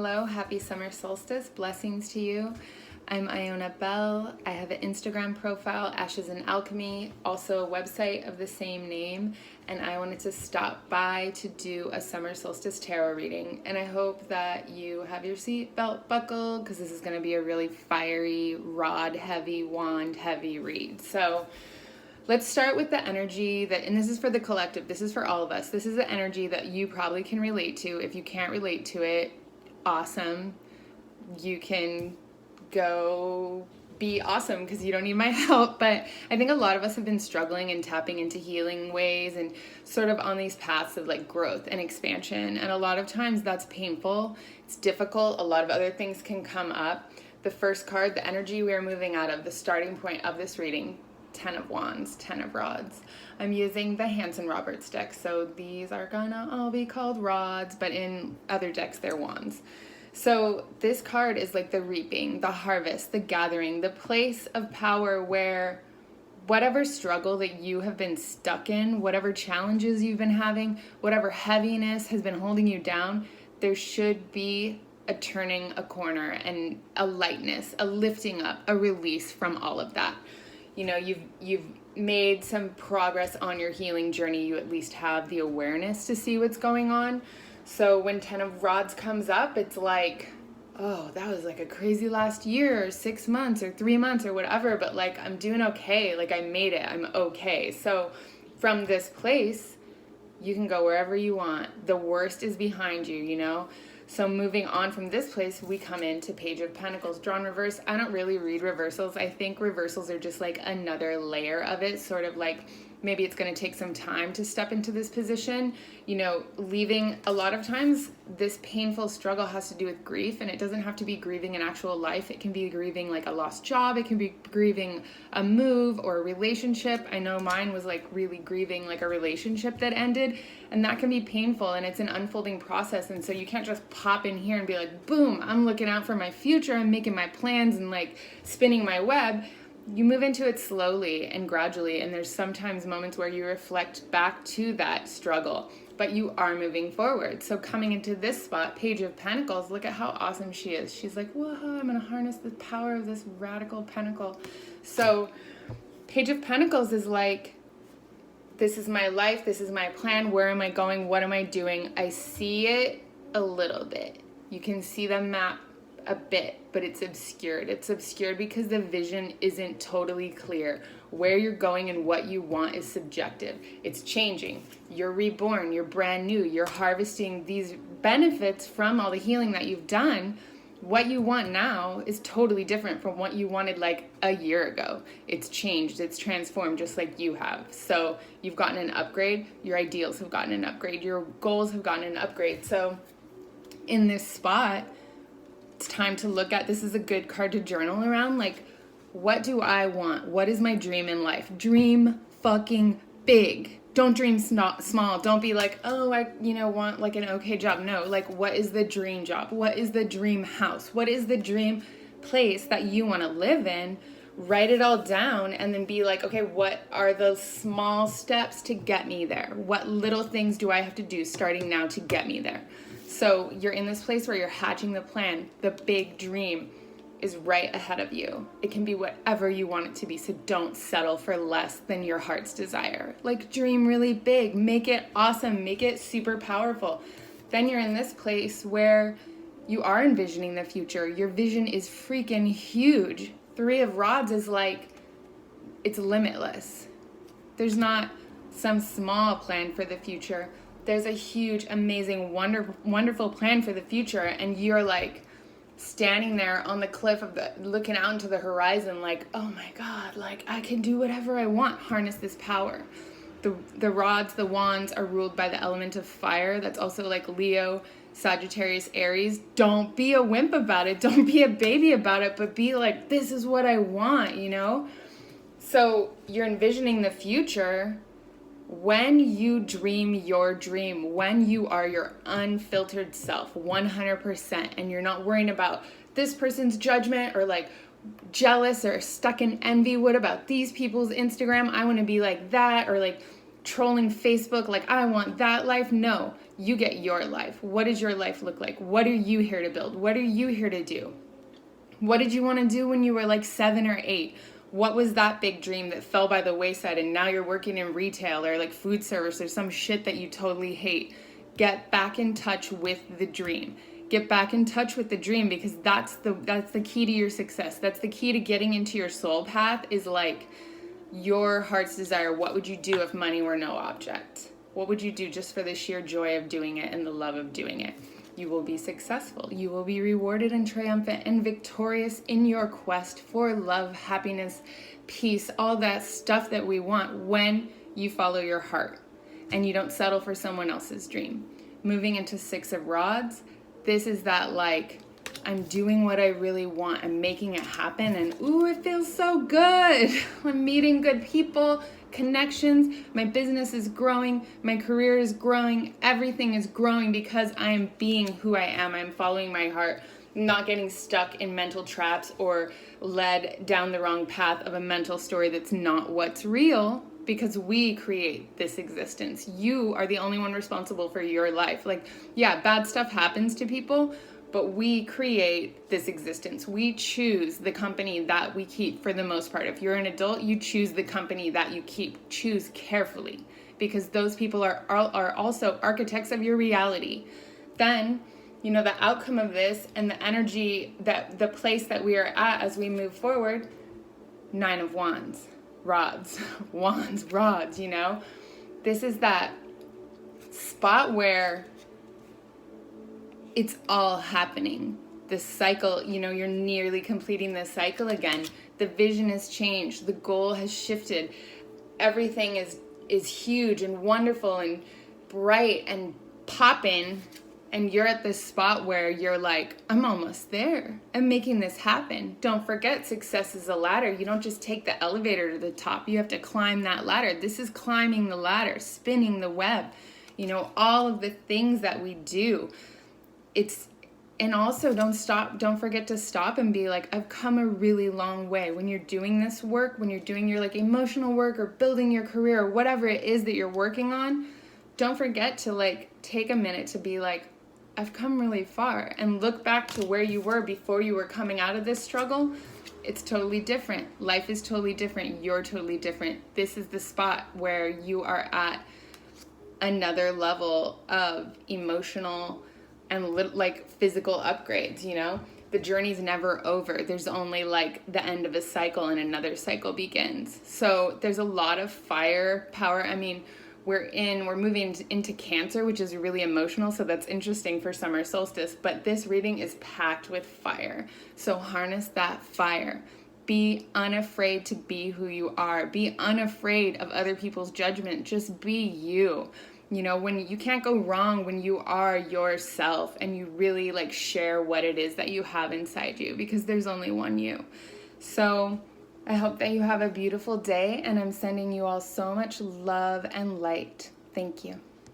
Hello, happy summer solstice. Blessings to you. I'm Iona Bell. I have an Instagram profile, Ashes and Alchemy, also a website of the same name, and I wanted to stop by to do a summer solstice tarot reading. And I hope that you have your seatbelt buckled because this is going to be a really fiery, rod heavy, wand heavy read. So let's start with the energy that, and this is for the collective, this is for all of us. This is the energy that you probably can relate to. If you can't relate to it, awesome. You can go be awesome because you don't need my help. But I think a lot of us have been struggling and tapping into healing ways and sort of on these paths of like growth and expansion. And a lot of times that's painful. It's difficult. A lot of other things can come up. The first card, the energy we are moving out of, the starting point of this reading, 10 of Wands, 10 of Rods. I'm using the Hanson Roberts deck, so these are gonna all be called rods, but in other decks they're wands. So this card is like the reaping, the harvest, the gathering, the place of power where whatever struggle that you have been stuck in, whatever challenges you've been having, whatever heaviness has been holding you down, there should be a turning a corner and a lightness, a lifting up, a release from all of that. You know, you've made some progress on your healing journey. You at least have the awareness to see what's going on. So when 10 of Rods comes up, it's like, oh, that was like a crazy last year or 6 months or 3 months or whatever, but like I'm doing okay. Like I made it. I'm okay. So from this place, you can go wherever you want. The worst is behind you, you know? So moving on from this place, we come into Page of Pentacles, drawn reverse. I don't really read reversals. I think reversals are just like another layer of it, sort of like maybe it's going to take some time to step into this position. You know, leaving, a lot of times this painful struggle has to do with grief, and it doesn't have to be grieving an actual life. It can be grieving like a lost job. It can be grieving a move or a relationship. I know mine was like really grieving like a relationship that ended, and that can be painful, and it's an unfolding process. And so you can't just pop in here and be like, boom, I'm looking out for my future. I'm making my plans and like spinning my web. You move into it slowly and gradually, and there's sometimes moments where you reflect back to that struggle, but you are moving forward. So coming into this spot, Page of Pentacles, look at how awesome she is. She's like, whoa, I'm going to harness the power of this radical pentacle. So Page of Pentacles is like, this is my life, this is my plan, where am I going, what am I doing? I see it a little bit. You can see the map a bit, but it's obscured. It's obscured because the vision isn't totally clear. Where you're going and what you want is subjective. It's changing. You're reborn. You're brand new. You're harvesting these benefits from all the healing that you've done. What you want now is totally different from what you wanted like a year ago. It's changed. It's transformed just like you have. So you've gotten an upgrade. Your ideals have gotten an upgrade. Your goals have gotten an upgrade. So in this spot, it's time to look at, this is a good card to journal around, like, what do I want? What is my dream in life? Dream fucking big. Don't dream small. Don't be like, oh, I want like an okay job. No, like, what is the dream job? What is the dream house? What is the dream place that you want to live in? Write it all down and then be like, okay, what are those small steps to get me there? What little things do I have to do starting now to get me there? So you're in this place where you're hatching the plan. The big dream is right ahead of you. It can be whatever you want it to be. So don't settle for less than your heart's desire. Like, dream really big. Make it awesome. Make it super powerful. Then you're in this place where you are envisioning the future. Your vision is freaking huge. 3 of Rods is like, it's limitless. There's not some small plan for the future. There's a huge, amazing, wonderful plan for the future, and you're like standing there on the cliff looking out into the horizon like, oh my God, like I can do whatever I want, harness this power. The rods, the wands are ruled by the element of fire. That's also like Leo, Sagittarius, Aries. Don't be a wimp about it. Don't be a baby about it, but be like, this is what I want, you know? So you're envisioning the future. When you dream your dream, when you are your unfiltered self, 100%, and you're not worrying about this person's judgment or like jealous or stuck in envy, what about these people's Instagram? I want to be like that, or like trolling Facebook like, I want that life. No, you get your life. What does your life look like? What are you here to build? What are you here to do? What did you want to do when you were like 7 or 8? What was that big dream that fell by the wayside and now you're working in retail or like food service or some shit that you totally hate? Get back in touch with the dream. Get back in touch with the dream, because that's the key to your success. That's the key to getting into your soul path, is like your heart's desire. What would you do if money were no object? What would you do just for the sheer joy of doing it and the love of doing it? You will be successful. You will be rewarded and triumphant and victorious in your quest for love, happiness, peace, all that stuff that we want, when you follow your heart and you don't settle for someone else's dream. Moving into 6 of Rods, this is that like, I'm doing what I really want. I'm making it happen, and ooh, it feels so good. I'm meeting good people, connections. My business is growing. My career is growing. Everything is growing because I am being who I am. I'm following my heart, not getting stuck in mental traps or led down the wrong path of a mental story that's not what's real, because we create this existence. You are the only one responsible for your life. Like, yeah, bad stuff happens to people, but we create this existence. We choose the company that we keep for the most part. If you're an adult, you choose the company that you keep. Choose carefully, because those people are also architects of your reality. Then, you know, the outcome of this and the energy, that the place that we are at as we move forward, 9 of Wands, rods, wands, rods, you know? This is that spot where it's all happening. The cycle, you know, you're nearly completing the cycle again. The vision has changed. The goal has shifted. Everything is huge and wonderful and bright and popping. And you're at this spot where you're like, I'm almost there. I'm making this happen. Don't forget, success is a ladder. You don't just take the elevator to the top. You have to climb that ladder. This is climbing the ladder, spinning the web. You know, all of the things that we do. And also don't forget to stop and be like, I've come a really long way. When you're doing this work, when you're doing your like emotional work or building your career or whatever it is that you're working on, don't forget to like take a minute to be like, I've come really far, and look back to where you were before you were coming out of this struggle. It's totally different. Life is totally different. You're totally different. This is the spot where you are at another level of emotional and like physical upgrades, you know? The journey's never over. There's only like the end of a cycle and another cycle begins. So there's a lot of fire power. I mean, we're moving into Cancer, which is really emotional, so that's interesting for summer solstice, but this reading is packed with fire. So harness that fire. Be unafraid to be who you are. Be unafraid of other people's judgment. Just be you. You know, when you can't go wrong when you are yourself and you really like share what it is that you have inside you, because there's only one you. So I hope that you have a beautiful day, and I'm sending you all so much love and light. Thank you.